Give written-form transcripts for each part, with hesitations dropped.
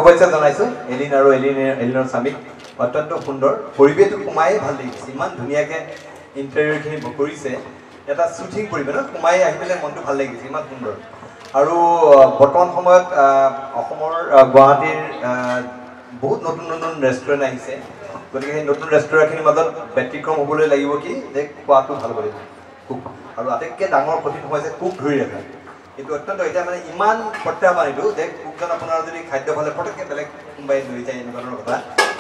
শুভেচ্ছা জনাইছো এলিন আৰু এলিনৰ স্বামীক অত্যন্ত সুন্দৰ পৰিৱেশটো সোমাই ভাল লাগিছে ইমান ধুনীয়াকৈ ইণ্টাৰভিউখিনি কৰিছে এটা শুটিং পৰিৱেশ সোমাই আহি পেলাই মনটো ভাল লাগিছে ইমান সুন্দৰ আৰু বৰ্তমান সময়ত অসমৰ গুৱাহাটীৰ বহুত নতুন নতুন ৰেষ্টুৰেণ্ট আহিছে গতিকে সেই নতুন ৰেষ্টুৰেণ্টখিনিৰ মাজত ব্যতিক্ৰম হ'বলৈ লাগিব কি যে খোৱাটো ভাল কৰিব কুক আৰু আটাইতকৈ ডাঙৰ কঠিন হৈছে কুক ধৰি ৰাখা এইটো অত্যন্ত এতিয়া মানে ইমান প্ৰত্যাহ্বান এইটো যে কুকজন আপোনাৰ যদি খাদ্য ভালে পটককৈ বেলেগ কোনোবাই লৈ যায় এনেকুৱা ধৰণৰ কথা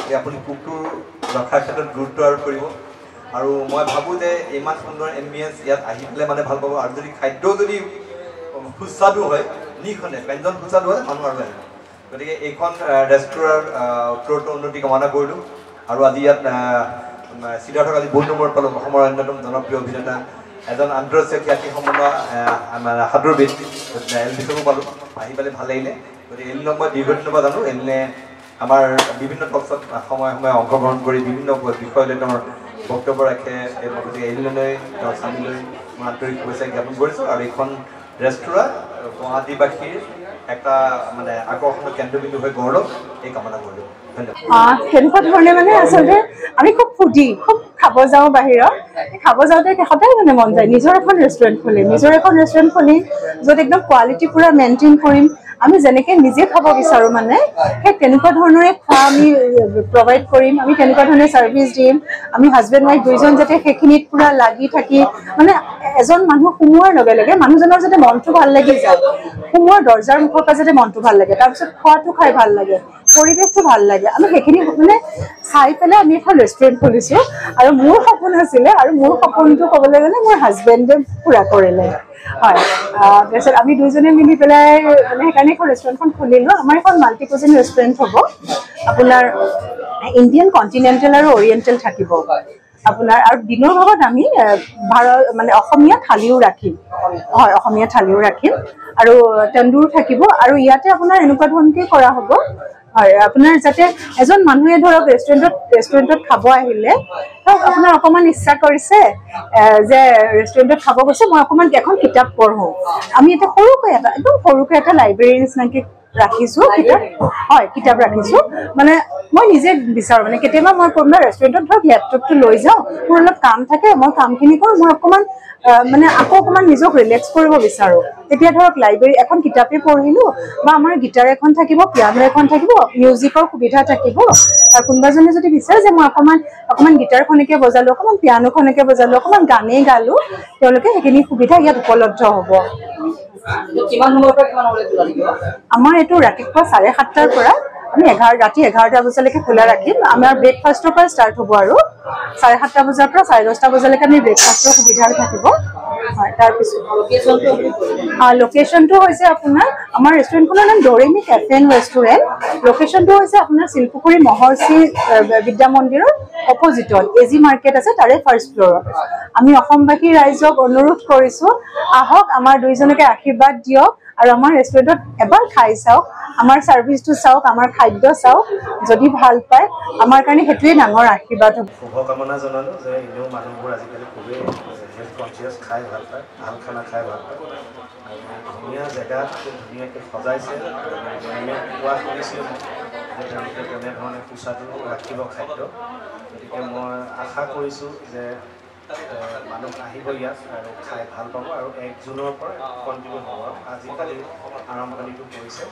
যে আপুনি কুকটো ৰখাৰ ক্ষেত্ৰত গুৰুত্ব আৰোপ কৰিব আৰু মই ভাবোঁ যে ইমান সুন্দৰ এম্বিয়েঞ্চ ইয়াত আহি পেলাই মানে ভাল পাব আৰু যদি খাদ্যও যদি সুস্বাদু হয় নিখনে ব্যঞ্জন সুস্বাদু হয় মানুহ আৰু আহিব গতিকে এইখন ৰেষ্টুৰেণ্ট উত্তৰোত্তৰ উন্নতি কামনা কৰিলোঁ আৰু আজি ইয়াত সিদ্ধাৰ্থক আজি বহুত নম্বৰ পালোঁ অসমৰ অন্যতম জনপ্ৰিয় অভিনেতা এজন আন্তঃৰাষ্ট্ৰীয় খ্যাতি সম্পন্ন সাঁতোৰবিদ এলভিছকো পালোঁ আহি পেলাই ভাল লাগিলে গতিকে এলিনক মই দীৰ্ঘদিনৰ পৰা জানো এলিনে আমাৰ বিভিন্ন টকছত সময়ে সময়ে অংশগ্ৰহণ কৰি বিভিন্ন বিষয়লৈ তেওঁৰ বক্তব্য ৰাখে গতিকে এলিনলৈ তেওঁৰ স্বামীলৈ মই আন্তৰিক শুভেচ্ছা জ্ঞাপন কৰিছোঁ আৰু এইখন ৰেষ্টুৰেণ্ট গুৱাহাটীবাসীৰ এটা মানে আকৰ্ষণৰ কেন্দ্ৰবিন্দু হৈ গঢ় এই কামনা কৰিলোঁ তেনেকুৱা ধৰণে মানে আচলতে আমি খুব ফুটি খুব খাব যাওঁ বাহিৰত খাব যাওঁতে সদায় মানে মন যায় নিজৰ এখন ৰেষ্টুৰেণ্ট খুলিম য'ত একদম কোৱালিটি পূৰা মেইনটেইন কৰিম আমি যেনেকৈ নিজে খাব বিচাৰোঁ মানে সেই তেনেকুৱা ধৰণৰে খোৱা আমি প্ৰভাইড কৰিম আমি তেনেকুৱা ধৰণে ছাৰ্ভিচ দিম আমি হাজবেণ্ড ৱাইফ দুইজন যাতে সেইখিনিত পূৰা লাগি থাকি মানে এজন মানুহ সোমোৱাৰ লগে লগে মানুহজনৰ যাতে মনটো ভাল লাগি যায় সোমোৱাৰ দৰ্জাৰ মুখৰ পৰা যাতে মনটো ভাল লাগে তাৰপিছত খোৱাটো খাই ভাল লাগে পৰিৱেশটো ভাল লাগে আমি সেইখিনি মানে চাই পেলাই আমি এখন ৰেষ্টুৰেণ্ট খুলিছোঁ আৰু মোৰ সপোন আছিলে আৰু মোৰ সপোনটো ক'বলৈ গ'লে মোৰ হাজবেণ্ডে পূৰা কৰিলে হয় তাৰপিছত আমি দুইজনে মিলি পেলাই মানে সেইকাৰণে এখন ৰেষ্টুৰেণ্টখন খুলিলোঁ আমাৰ এখন মাল্টি কুজিন ৰেষ্টুৰেণ্ট হ'ব আপোনাৰ ইণ্ডিয়ান কণ্টিনেণ্টেল আৰু অৰিয়েণ্টেল থাকিব আপোনাৰ আৰু দিনৰ ভাগত আমি মানে অসমীয়া থালিও ৰাখিম হয় অসমীয়া থালিও ৰাখিম আৰু তন্দুৰ থাকিব আৰু ইয়াতে আপোনাৰ এনেকুৱা ধৰণকৈ কৰা হ'ব হয় আপোনাৰ যাতে এজন মানুহে ধৰক ৰেষ্টুৰেণ্টত খাব আহিলে ধৰক আপোনাৰ অকণমান ইচ্ছা কৰিছে যে ৰেষ্টুৰেণ্টত খাব গৈছে মই অকণমান এখন কিতাপ পঢ়োঁ আমি এটা একদম সৰুকৈ এটা লাইব্ৰেৰীৰ নিচিনাকৈ ৰাখিছোঁ কিতাপ ৰাখিছোঁ মানে মই নিজে বিচাৰোঁ মানে কেতিয়াবা মই কোনোবা ৰেষ্টুৰেণ্টত ধৰক লেপটপটো লৈ যাওঁ মোৰ অলপ কাম থাকে মই কামখিনি কৰোঁ মই অকণমান মানে আকৌ অকণমান নিজক ৰিলেক্স কৰিব বিচাৰোঁ তেতিয়া ধৰক লাইব্ৰেৰী এখন কিতাপেই পঢ়িলোঁ বা আমাৰ গীটাৰ এখন থাকিব পিয়ানো এখন থাকিব মিউজিকৰ সুবিধা থাকিব আৰু কোনোবাজনে যদি বিচাৰে যে মই অকণমান গীটাৰখনকে বজালোঁ অকণমান পিয়ানোখনকে বজালোঁ অকণমান গানেই গালোঁ তেওঁলোকে সেইখিনি সুবিধা ইয়াত উপলব্ধ হ'ব আমাৰ এইটো ৰাতিপুৱা 7:30টাৰ পৰা আমি ৰাতি 11টা বজালৈকে খোলা ৰাখিম আমাৰ ব্ৰেকফাষ্টৰ পৰা ষ্টাৰ্ট হ'ব আৰু 7:30 বজাৰ পৰা 10:30 বজালৈকে আমি ব্ৰেকফাষ্টৰ সুবিধা থাকিব হয় তাৰপিছত লোকেশ্যনটো হৈছে আপোনাৰ আমাৰ ৰেষ্টুৰেণ্টখনৰ নাম ডৰেমি কেফে এণ্ড ৰেষ্টুৰেণ্ট লোকেশ্যনটো হৈছে আপোনাৰ শিলপুখুৰী মহৰ্ষি বিদ্যা মন্দিৰৰ অপজিটত এজি মাৰ্কেট আছে তাৰে ফাৰ্ষ্ট ফ্ল'ৰত আমি অসমবাসী ৰাইজক অনুৰোধ কৰিছোঁ আহক আমাৰ দুইজনকে আশীৰ্বাদ দিয়ক আৰু আমাৰ ৰেষ্টুৰেণ্টত এবাৰ খাই চাওক আমাৰ ছাৰ্ভিচটো চাওক আমাৰ খাদ্য চাওক যদি ভাল পায় আমাৰ কাৰণে সেইটোৱে ডাঙৰ আশীৰ্বাদ হ'ব শুভকামনা জনালোঁ যে এনেও মানুহবোৰ আজিকালি খুবেই হেল্থ কনচিয়াছ খাই ভাল পায় ভাল খানা খাই ভাল পায় আৰু ধুনীয়া জেগাত খুব ধুনীয়াকৈ সজাইছে আমি কোৱা শুনিছোঁ যে তেওঁলোকে তেনেধৰণে সুস্বাদু ৰাখিব খাদ্য গতিকে মই আশা কৰিছোঁ যে মানুহ আহিব ইয়াত আৰু খাই ভাল পাব আৰু 1 জুনৰ পৰা কণ্টিনিউ হ'ব আজিকালি আৰম্ভণিটো কৰিছে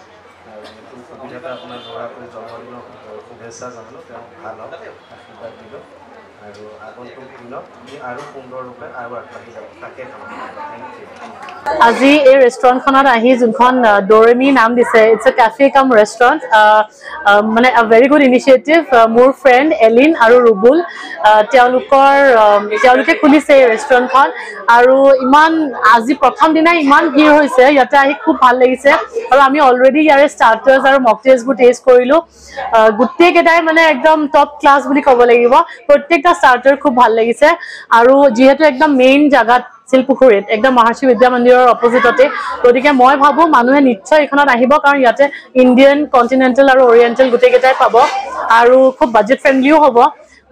আৰু এইটো সুবিধাতে আপোনাৰ ল'ৰাটোৰ জন্মদিনৰ শুভেচ্ছা জনালোঁ তেওঁক ভাল হওক আশীৰ্বাদ দিলোঁ আৰু আগন্তুক দিনত আৰু সুন্দৰৰূপে আৰু আগবাঢ়ি যাব তাকে থেংক ইউ আজি এই ৰেষ্টুৰেণ্টখনত আহি যোনখন ডৰেমি নাম দিছে ইটছ এ কেফে কাম ৰেষ্টুৰেণ্ট মানে আ ভেৰি গুড ইনিচিয়েটিভ মোৰ ফ্ৰেণ্ড এলিন আৰু ৰুবুল তেওঁলোকে খুলিছে এই ৰেষ্টুৰেণ্টখন আৰু ইমান আজি প্ৰথম দিনাই ইমান ভিৰ হৈছে ইয়াতে আহি খুব ভাল লাগিছে আৰু আমি অলৰেডি ইয়াৰে ষ্টাৰ্টাৰ্ছ আৰু মকটেইলছবোৰ টেষ্ট কৰিলোঁ গোটেইকেইটাই মানে একদম টপ ক্লাছ বুলি ক'ব লাগিব প্ৰত্যেকটা ষ্টাৰ্টাৰ খুব ভাল লাগিছে আৰু যিহেতু একদম মেইন জেগাত শিলপুখুৰীত একদম মহৰ্ষি বিদ্যা মন্দিৰৰ অপজিটতে গতিকে মই ভাবোঁ মানুহে নিশ্চয় এইখনত আহিব কাৰণ ইয়াতে ইণ্ডিয়ান কণ্টিনেণ্টেল আৰু অৰিয়েণ্টেল গোটেইকেইটাই পাব আৰু খুব বাজেট ফ্ৰেণ্ডলিও হ'ব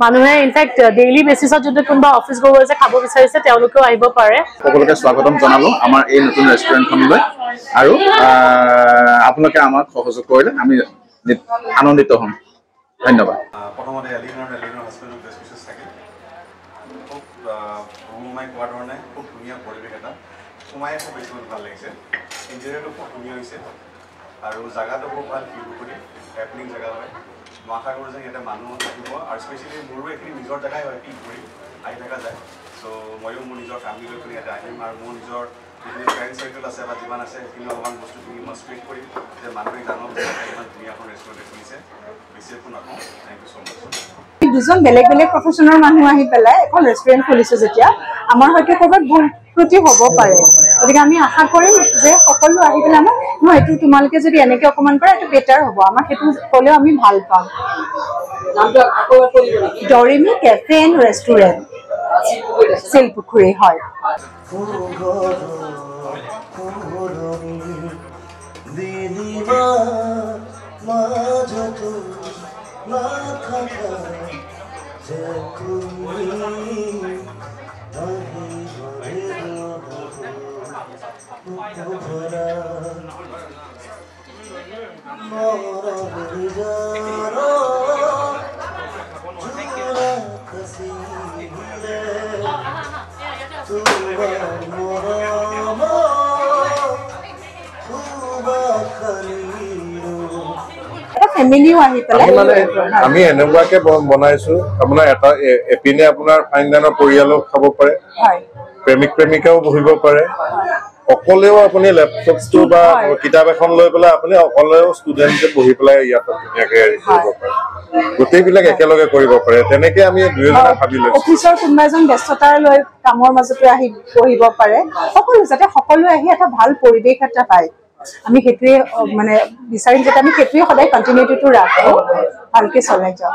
মানুহে ইনফেক্ট ডেইলি বেচিছত যদি কোনোবা অফিচ গৈ আছে খাব বিচাৰিছে তেওঁলোকেও আহিব পাৰে সকলোকে স্বাগতম জনালোঁ আমাৰ এই নতুন ৰেষ্টুৰেণ্টখনলৈ আৰু আপোনালোকে আমাক সহযোগ কৰিলে আমি আনন্দিত হ'ম। ধন্যবাদ। প্ৰথমতে এলিনৰ হাজবেণ্ডক বেষ্ট উইচেছ থাকিল। খুব বহুমাই কোৱাৰ ধৰণে খুব ধুনীয়া পৰিৱেশ এটা সোমাই খুব বেছি ভাল লাগিছে। ইণ্টেৰিয়ৰটো খুব ধুনীয়া হৈছে আৰু জেগাটো খুব ভাল ফিল কৰি হেপনিং জেগা হয়। মই আশা কৰোঁ যে ইয়াতে মানুহ থাকিব আৰু স্পেচিয়েলি মোৰো এইখিনি নিজৰ জেগাই হয় ফিল কৰি আহি থকা যায়। চ' ময়ো মোৰ নিজৰ ফেমিলি লৈ পিনি ইয়াতে আহিম আৰু মোৰ নিজৰ যিখিনি ফ্ৰেণ্ড চাৰ্কেল আছে বা যিমান আছে সেইখিনি অলপমান বস্তুখিনি মই স্প্ৰেড কৰিম যে মানুহে জানক যে ইমান ধুনীয়া এখন ৰেষ্টুৰেণ্ট খুলিছে। বেছি একো নকওঁ। থেংক ইউ ছ' মাছ। দুজন বেলেগ বেলেগ প্ৰফেশ্যনৰ মানুহ আহি পেলাই এখন ৰেষ্টুৰেণ্ট খুলিছোঁ যেতিয়া আমাৰ হয়তো ক'ৰবাত ভুল ত্ৰুটি হ'ব পাৰে, গতিকে আমি আশা কৰিম যে সকলো আহি পেলাই মই এইটো তোমালোকে যদি এনেকৈ অকণমান কৰে এইটো বেটাৰ হ'ব, আমাক সেইটো ক'লেও আমি ভাল পাম। ডৰিমি কেফে এণ্ড ৰেষ্টুৰেণ্ট, শিলপুখুৰী। হয়। ফেমিলিও আহি পেলাই আমি এনেকুৱাকে বনাইছো আপোনাৰ এটা এপিনে আপোনাৰ ফাইন ডাইনৰ পৰিয়ালো খাব পাৰে, প্ৰেমিক প্ৰেমিকাও বহিব পাৰে, অকলেও আপুনি লেপটপটো বা কিতাপ এখন লৈ পেলাই আপুনি অকলেও ষ্টুডেণ্টে বহি পেলাই ইয়াত ধুনীয়াকে কৰিব পাৰে, গোটেইবিলাক একেলগে কৰিব পাৰে। তেনেকে আমি দুয়োজনে ভাবি লৈছো অফিচৰ কোনোবা এজন ব্যস্ততাৰ লৈ কামৰ মাজতে আহি বহিব পাৰে, সকলো যাতে সকলোৱে আহি এটা ভাল পৰিৱেশ এটা পায়। আমি সেইটোৱে মানে বিচাৰিম যাতে আমি সেইটোৱে সদায় কণ্টিনিউটিটো ৰাখোঁ, ভালকে চলাই যাওঁ।